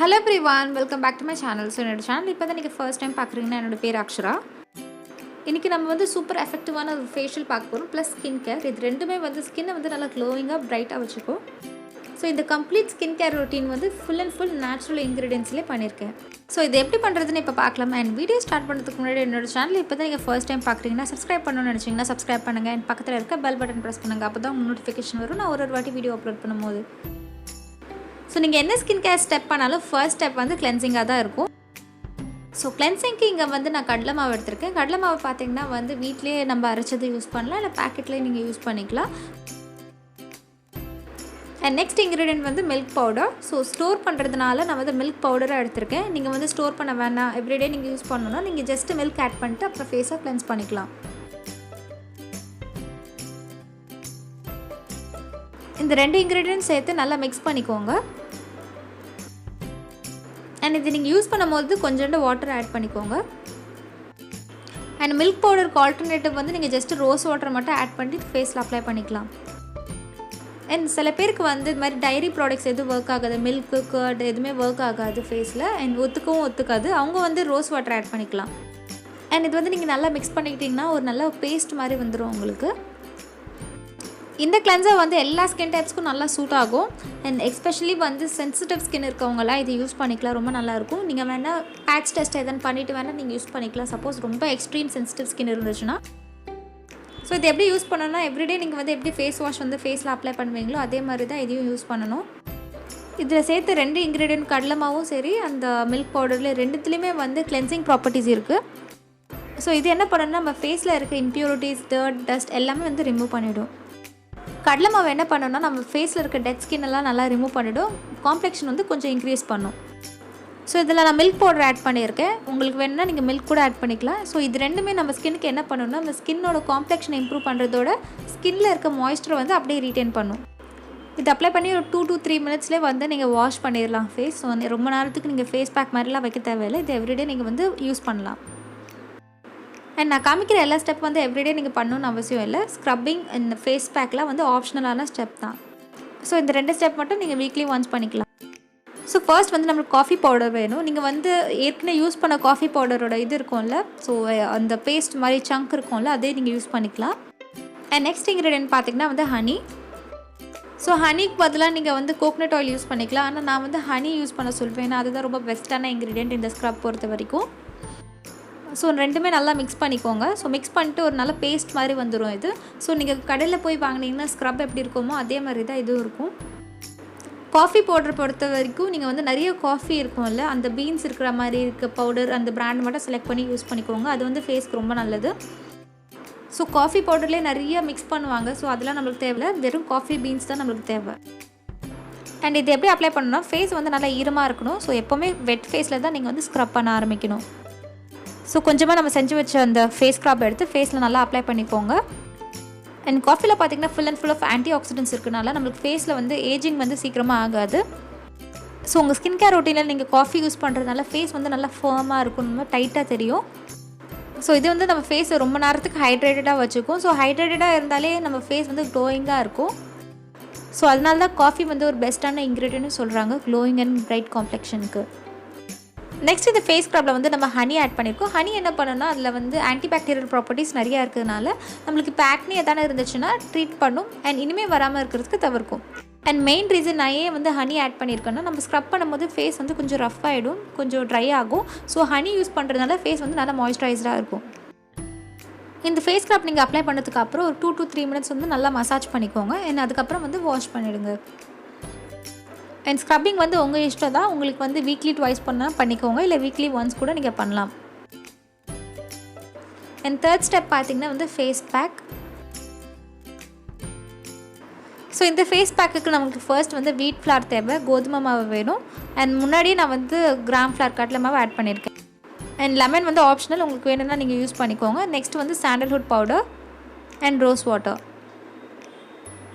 Hello everyone, welcome back to my channel. So என்னோட channel இப்போ தான் நீங்கள் ஃபர்ஸ்ட் டைம் பார்க்குறீங்கன்னா என்னோட பேர் அக்ஷரா. இன்றைக்கி நம்ம வந்து சூப்பர் எஃபெக்டிவான ஒரு ஃபேஷியல் பார்க்க போகிறோம் ப்ளஸ் ஸ்கின் கேர். இது ரெண்டுமே வந்து ஸ்கின்னை வந்து நல்லா க்ளோயிங்காக பிரைட்டாக வச்சுக்கும். ஸோ இந்த கம்ப்ளீட் ஸ்கின் கேர் ரொட்டீன் வந்து ஃபுல் அண்ட் ஃபுல் நேச்சுரல் இன்க்ரீடியன்ஸ்லேயே பண்ணியிருக்கேன். ஸோ இது எப்படி பண்ணுறதுன்னு இப்போ பார்க்கலாம். அண்ட் வீடியோ ஸ்டார்ட் பண்ணுறதுக்கு முன்னாடி என்னோட சேனல் இப்போ தான் நீங்கள் ஃபர்ஸ்ட் டைம் பார்க்குறீங்கன்னா சப்ஸ்கிரைப் பண்ணணும்னு நினச்சிங்கன்னா சப்ஸ்கிரைப் பண்ணுங்கள். அண்ட் பக்கத்தில் இருக்க பெல் பட்டன் ப்ரெஸ் பண்ணுங்கள். அப்போ தான் உங்களுக்கு நோட்டிஃபிகேஷன் வரும் நான் ஒரு வாட்டி வீடியோ அப்லோட் பண்ணும்போது. ஸோ நீங்கள் என்ன ஸ்கின் கேர் ஸ்டெப் பண்ணாலும் ஃபர்ஸ்ட் ஸ்டெப் வந்து கிளென்சிங்காக தான் இருக்கும். ஸோ கிளென்சிங்க்கு இங்கே வந்து நான் கடலை மாவு எடுத்திருக்கேன். கடலை மாவு பார்த்திங்கன்னா வந்து வீட்டிலேயே நம்ம அரைச்சது யூஸ் பண்ணலாம், இல்லை பேக்கெட்லேயே நீங்கள் யூஸ் பண்ணிக்கலாம். அண்ட் நெக்ஸ்ட் இன்க்ரீடியன்ட் வந்து மில்க் பவுடர். ஸோ ஸ்டோர் பண்ணுறதுனால நான் வந்து மில்க் பவுடராக எடுத்திருக்கேன். நீங்கள் வந்து ஸ்டோர் பண்ண வேணாம், எவ்ரிடே நீங்கள் யூஸ் பண்ணணும்னா நீங்கள் ஜஸ்ட் மில்க் ஆட் பண்ணிட்டு அப்புறம் ஃபேஸை கிளென்ஸ் பண்ணிக்கலாம். இந்த ரெண்டு இன்க்ரீடியன்ட் சேர்த்து நல்லா மிக்ஸ் பண்ணிக்கோங்க. அண்ட் இது நீங்கள் யூஸ் பண்ணும்போது கொஞ்சோண்டு வாட்டர் ஆட் பண்ணிக்கோங்க. அண்ட் மில்க் பவுடருக்கு ஆல்டர்னேட்டிவ் வந்து நீங்கள் ஜஸ்ட் ரோஸ் வாட்டர் மட்டும் ஆட் பண்ணிட்டு ஃபேஸில் அப்ளை பண்ணிக்கலாம். அண்ட் சில பேருக்கு வந்து இது மாதிரி டைரி ப்ராடக்ட்ஸ் எதுவும் ஒர்க் ஆகாது, மில்க்கு கர்ட் எதுவுமே ஒர்க் ஆகாது ஃபேஸில், அண்ட் ஒத்துக்காது. அவங்க வந்து ரோஸ் வாட்டர் ஆட் பண்ணிக்கலாம். அண்ட் இது வந்து நீங்கள் நல்லா மிக்ஸ் பண்ணிக்கிட்டிங்கன்னா ஒரு நல்ல பேஸ்ட் மாதிரி வந்துடும் உங்களுக்கு. இந்த கிளென்சர் வந்து எல்லா ஸ்கின் டைப்ஸ்க்கும் நல்லா சூட் ஆகும். அண்ட் எஸ்பெஷலி வந்து சென்சிட்டிவ் ஸ்கின் இருக்கவங்களாம் இது யூஸ் பண்ணிக்கலாம், ரொம்ப நல்லாயிருக்கும். நீங்கள் வேணால் பேட்ச் டெஸ்ட் எதன்னு பண்ணிவிட்டு வேணால் நீங்கள் யூஸ் பண்ணிக்கலாம், சப்போஸ் ரொம்ப எக்ஸ்ட்ரீம் சென்சிட்டிவ் ஸ்கின் இருந்துச்சுன்னா. ஸோ இது எப்படி யூஸ் பண்ணணும்னா எவ்ரிடே நீங்கள் வந்து எப்படி ஃபேஸ் வாஷ் வந்து ஃபேஸில் அப்ளை பண்ணுவீங்களோ அதே மாதிரி தான் இதையும் யூஸ் பண்ணணும். இதில் சேர்த்து ரெண்டு இன்க்ரீடியன்ட் கடலை மாவும் சரி அந்த மில்க் பவுடரில் ரெண்டுத்துலேயுமே வந்து கிளென்சிங் ப்ராப்பர்ட்டிஸ் இருக்குது. ஸோ இது என்ன பண்ணணும்னா நம்ம ஃபேஸில் இருக்க இம்ப்யூரிட்டிஸ், டர்ட், டஸ்ட் எல்லாமே வந்து ரிமூவ் பண்ணிவிடும். கடலை மாவு என்ன பண்ணணும்னா நம்ம ஃபேஸில் இருக்க டெட் ஸ்கின் எல்லாம் நல்லா ரிமூவ் பண்ணிவிடும், காம்ப்ளெக்ஷன் வந்து கொஞ்சம் இன்க்ரீஸ் பண்ணும். ஸோ இதில் நான் மில்க் பவுடர் ஆட் பண்ணியிருக்கேன். உங்களுக்கு வேணும்னா நீங்கள் மில்க் கூட ஆட் பண்ணிக்கலாம். ஸோ இது ரெண்டுமே நம்ம ஸ்கின்னுக்கு என்ன பண்ணணும்னா நம்ம ஸ்கின்னோட காம்ப்ளெக்ஷனை இம்ப்ரூவ் பண்ணுறதோட ஸ்கின்னில் இருக்க மாய்ஸ்சரை வந்து அப்படியே ரீட்டைன் பண்ணும். இது அப்ளை பண்ணி ஒரு 2 to 3 மினிட்ஸ்லேயே வந்து நீங்கள் வாஷ் பண்ணிடலாம் ஃபேஸ். ஸோ ரொம்ப நேரத்துக்கு நீங்கள் ஃபேஸ் பேக் மாதிரிலாம் வைக்க தேவையில்லை, இது எவ்ரிடே நீங்கள் வந்து யூஸ் பண்ணலாம். அண்ட் நான் காமிக்கிற எல்லா ஸ்டெப் வந்து எவ்ரிடே நீங்கள் பண்ணணும்னு அவசியம் இல்லை. ஸ்க்ரப்பிங் இந்த ஃபேஸ் பேக்கில் வந்து ஆப்ஷனலான ஸ்டெப் தான். ஸோ இந்த ரெண்டு ஸ்டெப் மட்டும் நீங்கள் வீக்லி ஒன்ஸ் பண்ணிக்கலாம். ஸோ ஃபர்ஸ்ட் வந்து நம்மளுக்கு காஃபி பவுடர் வேணும். நீங்கள் வந்து ஏற்கனவே யூஸ் பண்ண காஃபி பவுடரோட இது இருக்கும்ல, ஸோ அந்த பேஸ்ட் மாதிரி சங்க் இருக்கும்ல, அதே நீங்கள் யூஸ் பண்ணிக்கலாம். அண்ட் நெக்ஸ்ட் இன்க்ரீடியன்ட் பார்த்திங்கன்னா வந்து ஹனி. ஸோ ஹனிக்கு பதிலாக நீங்கள் வந்து கோகனட் ஆயில் யூஸ் பண்ணிக்கலாம். ஆனால் நான் வந்து ஹனி யூஸ் பண்ண சொல்வேன், ஏன்னா அதுதான் ரொம்ப பெஸ்ட்டான இன்க்ரீடியன்ட் இந்த ஸ்க்ரப் பொறுத்த வரைக்கும். ஸோ ரெண்டுமே நல்லா மிக்ஸ் பண்ணிக்கோங்க. ஸோ மிக்ஸ் பண்ணிட்டு ஒரு நல்ல பேஸ்ட் மாதிரி வந்துடும் இது. ஸோ நீங்கள் கடையில் போய் வாங்கினீங்கன்னா ஸ்க்ரப் எப்படி இருக்குமோ அதே மாதிரி தான் இதுவும் இருக்கும். காஃபி பவுடர் பொறுத்த வரைக்கும் நீங்கள் வந்து நிறைய காஃபி இருக்கும்ல, அந்த பீன்ஸ் இருக்கிற மாதிரி இருக்க பவுடர் அந்த பிராண்ட் மட்டும் செலக்ட் பண்ணி யூஸ் பண்ணிக்கோங்க, அது வந்து ஃபேஸ்க்கு ரொம்ப நல்லது. ஸோ காஃபி பவுடர்லேயே நிறைய மிக்ஸ் பண்ணுவாங்க, ஸோ அதெல்லாம் நம்மளுக்கு தேவையில்லை, வெறும் காஃபி பீன்ஸ் தான் நம்மளுக்கு தேவை. அண்ட் இது எப்படி அப்ளை பண்ணணும்னா ஃபேஸ் வந்து நல்லா ஈரமாக இருக்கணும். ஸோ எப்போவுமே வெட் ஃபேஸில் தான் நீங்கள் வந்து ஸ்க்ரப் பண்ண ஆரம்பிக்கணும். ஸோ கொஞ்சமாக நம்ம செஞ்சு வச்ச அந்த ஃபேஸ் ஸ்க்ரப் எடுத்து ஃபேஸில் நல்லா அப்ளை பண்ணிக்கோங்க. அண்ட் காஃபியில் பார்த்திங்கன்னா full and full of anti accidents இருக்கனால நம்மளுக்கு ஃபேஸில் வந்து ஏஜிங் வந்து சீக்கிரமாக ஆகாது. ஸோ உங்கள் ஸ்கின் கேர் ரொட்டீனில் நீங்கள் காஃபி யூஸ் பண்ணுறதுனால ஃபேஸ் வந்து நல்லா ஃபர்மாக இருக்கும், ரொம்ப டைட்டாக தெரியும். ஸோ இது வந்து நம்ம ஃபேஸை ரொம்ப நேரத்துக்கு ஹைட்ரேட்டடாக வச்சுக்கும். ஸோ ஹைட்ரேட்டடாக இருந்தாலே நம்ம ஃபேஸ் வந்து க்ளோயிங்காக இருக்கும். ஸோ அதனால தான் காஃபி வந்து ஒரு பெஸ்ட்டான இன்க்ரீடியன்ட்னு சொல்கிறாங்க க்ளோயிங் அண்ட் பிரைட் காம்ப்ளெக்ஷனுக்கு. நெக்ஸ்ட் இந்த ஃபேஸ் ஸ்க்ரப்பில் வந்து நம்ம ஹனி ஆட் பண்ணியிருக்கோம். ஹனி என்ன பண்ணணும்னா அதில் வந்து ஆன்டிபாக்டீரியல் ப்ராப்பர்ட்டிஸ் நிறையா இருக்கிறதுனால நம்மளுக்கு இப்போ ஆக்னி எதானே இருந்துச்சுன்னா ட்ரீட் பண்ணும் அண்ட் இனிமேல் வராமல் இருக்கிறதுக்கு தவிர்க்கும். அண்ட் மெயின் ரீசன் நான் ஏன் வந்து ஹனி ஆட் பண்ணியிருக்கேன்னா நம்ம ஸ்க்ரப் பண்ணும்போது ஃபேஸ் வந்து கொஞ்சம் ரஃப் ஆகிடும், கொஞ்சம் ட்ரை ஆகும். ஸோ ஹனி யூஸ் பண்ணுறதுனால ஃபேஸ் வந்து நல்லா மாய்ஸ்சரைஸ்டாக இருக்கும். இந்த ஃபேஸ் ஸ்க்ரப் நீங்கள் அப்ளை பண்ணதுக்கு அப்புறம் ஒரு 2 to 3 மினிட்ஸ் வந்து நல்லா மசாஜ் பண்ணிக்கோங்க. அண்ட் அதுக்கப்புறம் வந்து வாஷ் பண்ணிவிடுங்க. அண்ட் ஸ்க்ரப்பிங் வந்து உங்கள் இஷ்டம் தான், உங்களுக்கு வந்து வீக்லி ட்வைஸ் பண்ணால் பண்ணிக்கோங்க, இல்லை வீக்லி ஒன்ஸ் கூட நீங்கள் பண்ணலாம். அண்ட் தேர்ட் ஸ்டெப் பார்த்திங்கன்னா வந்து ஃபேஸ் பேக். ஸோ இந்த ஃபேஸ் பேக்குக்கு நமக்கு ஃபர்ஸ்ட் வந்து வீட் ஃப்ளார் தேவை, கோதுமை மாவு வேணும். அண்ட் முன்னாடியே நான் வந்து கிராம் ஃப்ளார் கடலை மாவு ஆட் பண்ணியிருக்கேன். அண்ட் லெமன் வந்து ஆப்ஷனல், உங்களுக்கு வேணும்னா நீங்கள் யூஸ் பண்ணிக்கோங்க. நெக்ஸ்ட் வந்து sandalwood powder and rose water.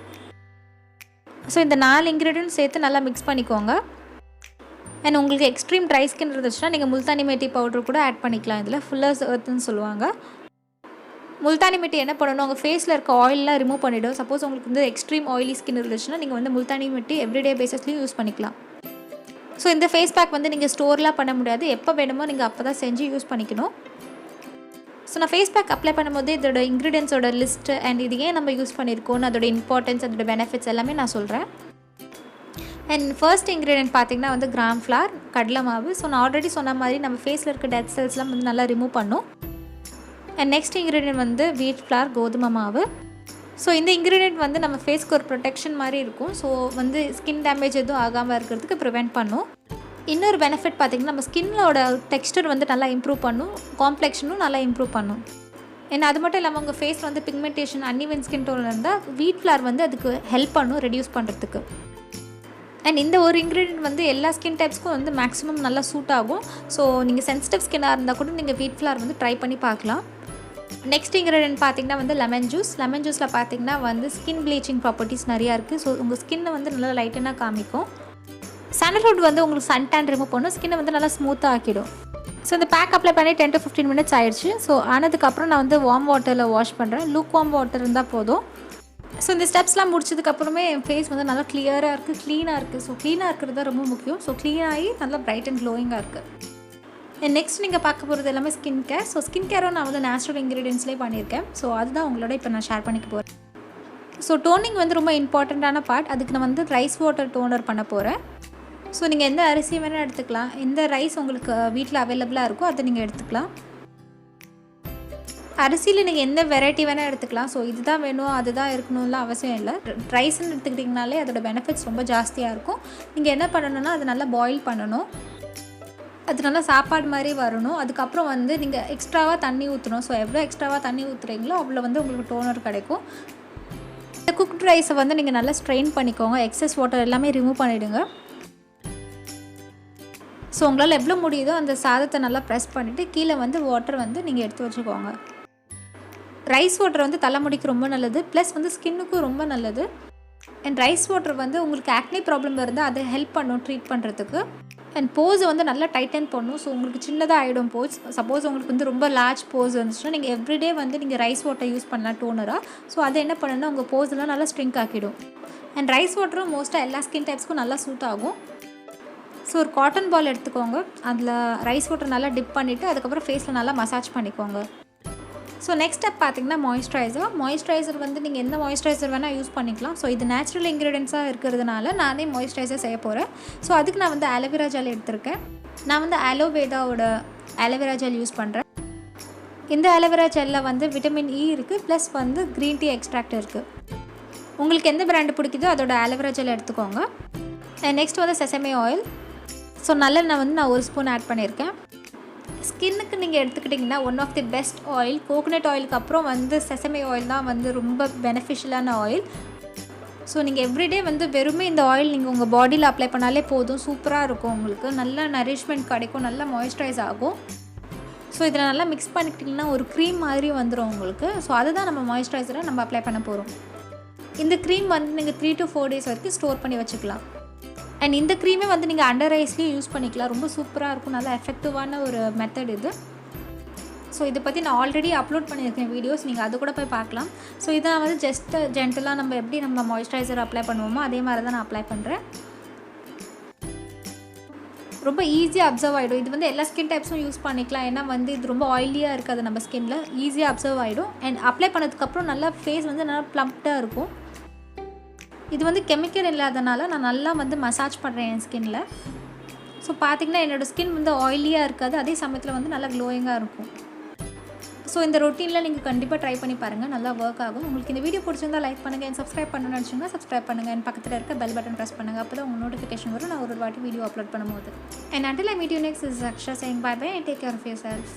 So இந்த 4 இன்க்ரீடியன்ட் சேர்த்து நல்லா மிக்ஸ் பண்ணிக்கோங்க. அண்ட் உங்களுக்கு எக்ஸ்ட்ரீம் ட்ரை ஸ்கின் இருந்துச்சுன்னா நீங்கள் முல்தானி மெட்டி பவுடர் கூட ஆட் பண்ணிக்கலாம். இதில் ஃபுல்லர்ஸ் எர்த்துன்னு சொல்லுவாங்க. முல்தானி மெட்டி என்ன பண்ணணும், உங்கள் ஃபேஸில் இருக்க ஆயிலெலாம் ரிமூவ் பண்ணிவிடும். சப்போஸ் உங்களுக்கு வந்து எக்ஸ்ட்ரீம் ஆயிலி ஸ்கின் இருந்துச்சுன்னா நீங்கள் வந்து முல்தானி மெட்டி எவ்ரிடே பேஸஸ்லையும் யூஸ் பண்ணிக்கலாம். ஸோ இந்த ஃபேஸ் பேக் வந்து நீங்கள் ஸ்டோர்லாம் பண்ண முடியாது, எப்போ வேணுமோ நீங்கள் அப்போ தான் செஞ்சு யூஸ் பண்ணிக்கணும். ஸோ நான் ஃபேஸ் பேக் அப்ளை பண்ணும்போது இதோட இன்க்ரீடியன்ஸோட லிஸ்ட்டு அண்ட் இது ஏன் நம்ம யூஸ் பண்ணியிருக்கோன்னு அதோட இம்பார்ட்டன்ஸ் அதோட பெனிஃபிட்ஸ் எல்லாமே நான் சொல்கிறேன். அண்ட் ஃபர்ஸ்ட் இன்க்ரீடியன்ட் பார்த்திங்கன்னா வந்து கிராம் ஃப்ளார், கடலை மாவு. ஸோ நான் ஆல்ரெடி சொன்ன மாதிரி நம்ம ஃபேஸில் இருக்க டெட் செல்ஸ்லாம் வந்து நல்லா ரிமூவ் பண்ணும். அண்ட் நெக்ஸ்ட் இன்க்ரீடியன்ட் வந்து வீட் ஃப்ளார், கோதுமை மாவு. ஸோ இந்த இன்க்ரீடியன்ட் வந்து நம்ம ஃபேஸ்க்கு ஒரு ப்ரொடெக்ஷன் மாதிரி இருக்கும். ஸோ வந்து ஸ்கின் டேமேஜ் எதுவும் ஆகாமல் இருக்கிறதுக்கு ப்ரிவெண்ட் பண்ணும். இன்னொரு பெனிஃபிட் பார்த்திங்கன்னா நம்ம ஸ்கின்னோட டெக்ஸ்டர் வந்து நல்லா இம்ப்ரூவ் பண்ணும், காம்ப்ளெக்ஷனும் நல்லா இம்ப்ரூவ் பண்ணும். ஏன்னா அது மட்டும் இல்லாமல் உங்கள் ஃபேஸில் வந்து பிக்மெண்டேஷன், அன்இவன் ஸ்கின் டோன் இருந்தால் வீட் ஃப்ளார் வந்து அதுக்கு ஹெல்ப் பண்ணும் ரெடியூஸ் பண்ணுறதுக்கு. அண்ட் இந்த ஒரு இன்க்ரீடியன்ட் வந்து எல்லா ஸ்கின் டைப்ஸ்க்கும் வந்து மேக்ஸிமம் நல்லா சூட் ஆகும். ஸோ நீங்கள் சென்சிட்டிவ் ஸ்கின்னாக இருந்தால் கூட நீங்கள் வீட் ஃப்ளார் வந்து ட்ரை பண்ணி பார்க்கலாம். நெக்ஸ்ட் இன்க்ரீடியன்ட் பார்த்திங்கன்னா வந்து லெமன் ஜூஸ். லெமன் ஜூஸில் பார்த்திங்கன்னா வந்து ஸ்கின் ப்ளீச்சிங் ப்ராப்பர்ட்டிஸ் நிறையா இருக்குது. ஸோ உங்கள் ஸ்கின்னை வந்து நல்லா லைட்டனாக காமிக்கும். சாண்டல்வுட் வந்து உங்களுக்கு சன் டேன் ரிமூவ் பண்ணும், ஸ்கின்னை வந்து நல்லா ஸ்மூத்தாக ஆக்கிடும். ஸோ இந்த பேக் அப்ளை பண்ணி 10 to 15 minutes ஆயிடுச்சு. ஸோ ஆனதுக்கப்புறம் நான் வந்து வார்ம் வாட்டரில் வாஷ் பண்ணுறேன். லூக் வார்ம் வாட்டர் இருந்தால் போதும். ஸோ இந்த ஸ்டெப்ஸ்லாம் முடிச்சதுக்கப்புறமே என் ஃபேஸ் வந்து நல்லா கிளியராக இருக்குது, க்ளீனாக இருக்குது. ஸோ க்ளீனாக இருக்கிறது தான் ரொம்ப முக்கியம். ஸோ க்ளீனாகி நல்லா பிரைட் அண்ட் க்ளோயிங்காக இருக்குது. நெக்ஸ்ட் நீங்கள் பார்க்க போகிறது எல்லாமே ஸ்கின் கேர். ஸோ ஸ்கின் கேரும் நான் வந்து நேச்சுரல் இன்க்ரீடியன்ஸ்லேயே பண்ணியிருக்கேன். ஸோ அதுதான் உங்களோட இப்போ நான் ஷேர் பண்ணிக்க போகிறேன். ஸோ டோனிங் வந்து ரொம்ப இம்பார்ட்டண்ட்டான பார்ட். அதுக்கு நான் வந்து ரைஸ் வாட்டர் டோனர் பண்ண போகிறேன். ஸோ நீங்கள் எந்த அரிசி வேணால் எடுத்துக்கலாம், எந்த ரைஸ் உங்களுக்கு வீட்டில் அவைலபிளாக இருக்கோ அதை நீங்கள் எடுத்துக்கலாம். அரிசியில் நீங்கள் எந்த வெரைட்டி வேணால் எடுத்துக்கலாம். ஸோ இதுதான் வேணும் அதுதான் இருக்கணும்லாம் அவசியம் இல்லை. ரைஸ்ன்னு எடுத்துக்கிட்டிங்கனாலே அதோட பெனிஃபிட்ஸ் ரொம்ப ஜாஸ்தியாக இருக்கும். நீங்கள் என்ன பண்ணணும்னா அது நல்லா பாயில் பண்ணணும், அது நல்லா சாப்பாடு மாதிரி வரணும். அதுக்கப்புறம் வந்து நீங்கள் எக்ஸ்ட்ராவாக தண்ணி ஊற்றணும். ஸோ எவ்வளோ எக்ஸ்ட்ராவாக தண்ணி ஊற்றுறீங்களோ அவ்வளோ வந்து உங்களுக்கு டோனர் கிடைக்கும். இந்த குக்ட் ரைஸை வந்து நீங்கள் நல்லா ஸ்ட்ரெயின் பண்ணிக்கோங்க, எக்ஸஸ் வாட்டர் எல்லாமே ரிமூவ் பண்ணிவிடுங்க. ஸோ உங்களால் எவ்வளோ முடியுதோ அந்த சாதத்தை நல்லா ப்ரெஸ் பண்ணிவிட்டு கீழே வந்து வாட்டர் வந்து நீங்கள் எடுத்து வச்சுக்கோங்க. ரைஸ் வாட்டர் வந்து தலைமுடிக்கு ரொம்ப நல்லது, ப்ளஸ் வந்து ஸ்கின்னுக்கும் ரொம்ப நல்லது. அண்ட் ரைஸ் வாட்டர் வந்து உங்களுக்கு ஆக்னி ப்ராப்ளம் இருந்தால் அதை ஹெல்ப் பண்ணும் ட்ரீட் பண்ணுறதுக்கு. அண்ட் போஸை வந்து நல்லா டைட்டன் பண்ணும். ஸோ உங்களுக்கு சின்னதாக ஆகிடும் போஸ். சப்போஸ் உங்களுக்கு வந்து ரொம்ப லார்ஜ் போஸ் இருந்துச்சுன்னா நீங்கள் எவ்ரிடே வந்து நீங்கள் ரைஸ் வாட்டர் யூஸ் பண்ணலாம் டோனராக. ஸோ அதை என்ன பண்ணுன்னா உங்கள் போஸெல்லாம் நல்லா ஸ்ட்ரிங்க் ஆக்கிடும். அண்ட் ரைஸ் வாட்டரும் மோஸ்ட்டாக எல்லா ஸ்கின் டைப்ஸ்க்கும் நல்லா சூட் ஆகும். ஸோ ஒரு காட்டன் பால் எடுத்துக்கோங்க, அதில் ரைஸ் வாட்டர் நல்லா டிப் பண்ணிவிட்டு அதுக்கப்புறம் ஃபேஸில் நல்லா மசாஜ் பண்ணிக்கோங்க. ஸோ நெக்ஸ்ட் ஸ்டெப் பார்த்திங்கன்னா மாய்ஸ்சரைசர். மாய்ஸ்சரைசர் வந்து நீங்கள் எந்த மாய்ஸ்சரைசர் வேணால் யூஸ் பண்ணிக்கலாம். ஸோ இது நேச்சுரல் இன்க்ரீடியன்ஸாக இருக்கிறதுனால நானே மாய்ஸ்சரைசர் செய்ய போகிறேன். ஸோ அதுக்கு நான் வந்து ஆலோவேரா ஜெல் எடுத்திருக்கேன். நான் வந்து ஆலோவேடாவோட ஆலோவேரா ஜெல் யூஸ் பண்ணுறேன். இந்த ஆலோவேரா ஜெல்லில் வந்து விட்டமின் இ இருக்குது, ப்ளஸ் வந்து க்ரீன் டீ எக்ஸ்ட்ராக்ட் இருக்குது. உங்களுக்கு எந்த பிராண்டு பிடிக்குதோ அதோட ஆலோவேரா ஜெல் எடுத்துக்கோங்க. நெக்ஸ்ட் வந்து செசமே ஆயில். ஸோ நல்லெண்ணெய் வந்து நான் 1 ஸ்பூன் ஆட் பண்ணியிருக்கேன். ஸ்கின்னுக்கு நீங்கள் எடுத்துக்கிட்டிங்கன்னா one of the best oil. Coconut ஆயிலுக்கு அப்புறம் வந்து செசமே ஆயில் தான் வந்து ரொம்ப பெனிஃபிஷியலான ஆயில். ஸோ நீங்கள் எவ்ரிடே வந்து வெறுமே இந்த ஆயில் நீங்கள் உங்கள் பாடியில் அப்ளை பண்ணாலே போதும், சூப்பராக இருக்கும். உங்களுக்கு நல்ல நரிஷ்மெண்ட் கிடைக்கும், நல்லா மாய்ஸ்சரைஸ் ஆகும். ஸோ இதில் நல்லா மிக்ஸ் பண்ணிக்கிட்டிங்கன்னா ஒரு க்ரீம் மாதிரி வந்துடும் உங்களுக்கு. ஸோ அதுதான் நம்ம மாய்ஸ்சரைசரை நம்ம அப்ளை பண்ண போகிறோம். இந்த க்ரீம் வந்து நீங்கள் 3 to 4 days வரைக்கும் ஸ்டோர் பண்ணி வச்சுக்கலாம். அண்ட் இந்த க்ரீமே வந்து நீங்கள் அண்டர் ஐஸ்லேயும் யூஸ் பண்ணிக்கலாம். ரொம்ப சூப்பராக இருக்கும், நல்லா எஃபெக்டிவான ஒரு மெத்தட் இது. ஸோ இதை பற்றி நான் ஆல்ரெடி அப்லோட் பண்ணியிருக்கேன் வீடியோஸ், நீங்கள் அது கூட போய் பார்க்கலாம். ஸோ இதை நான் வந்து ஜஸ்ட் ஜென்டலாக நம்ம எப்படி நம்ம மாய்ஸ்சரைசர் அப்ளை பண்ணுவோமோ அதே மாதிரி தான் நான் அப்ளை பண்ணுறேன். ரொம்ப ஈஸியாக அப்சர்வ் ஆகிடும். இது வந்து எல்லா ஸ்கின் டைப்ஸும் யூஸ் பண்ணிக்கலாம். ஏன்னா வந்து இது ரொம்ப ஆயிலியாக இருக்காது, நம்ம ஸ்கின்னில் ஈஸியாக அப்சர்வ் ஆகிடும். அண்ட் அப்ளை பண்ணதுக்கப்புறம் நல்லா ஃபேஸ் வந்து நல்லா ப்ளம்ப்டாக இருக்கும். இது வந்து கெமிக்கல் இல்லாதனால நான் நல்லா வந்து மசாஜ் பண்ணுறேன் என் ஸ்கின்னில். ஸோ பார்த்திங்கன்னா என்னோடய ஸ்கின் வந்து ஆயிலியாக இருக்காது, அதே சமயத்தில் வந்து நல்லா க்ளோயிங்காக இருக்கும். ஸோ இந்த ரொட்டீனில் நீங்கள் கண்டிப்பாக ட்ரை பண்ணி பாருங்கள், நல்லா ஒர்க் ஆகும். உங்களுக்கு இந்த வீடியோ பிடிச்சிருந்தா லைக் பண்ணுங்கள், அண்ட் சப்ஸ்கிரைப் பண்ணணும்னு நினச்சிங்கன்னா சப்ஸ்கிரைப் பண்ணுங்கள். என் பக்கத்தில் இருக்க பெல் பட்டன் ப்ரெஸ் பண்ணுங்கள். அப்போ தான் உங்கள் நோட்டிஃபிகேஷன் வரும் நான் ஒரு வாட்டி வீடியோ அப்லோட் பண்ணும்போது. And until I meet you next, this is Akshara saying bye bye and take care of yourself.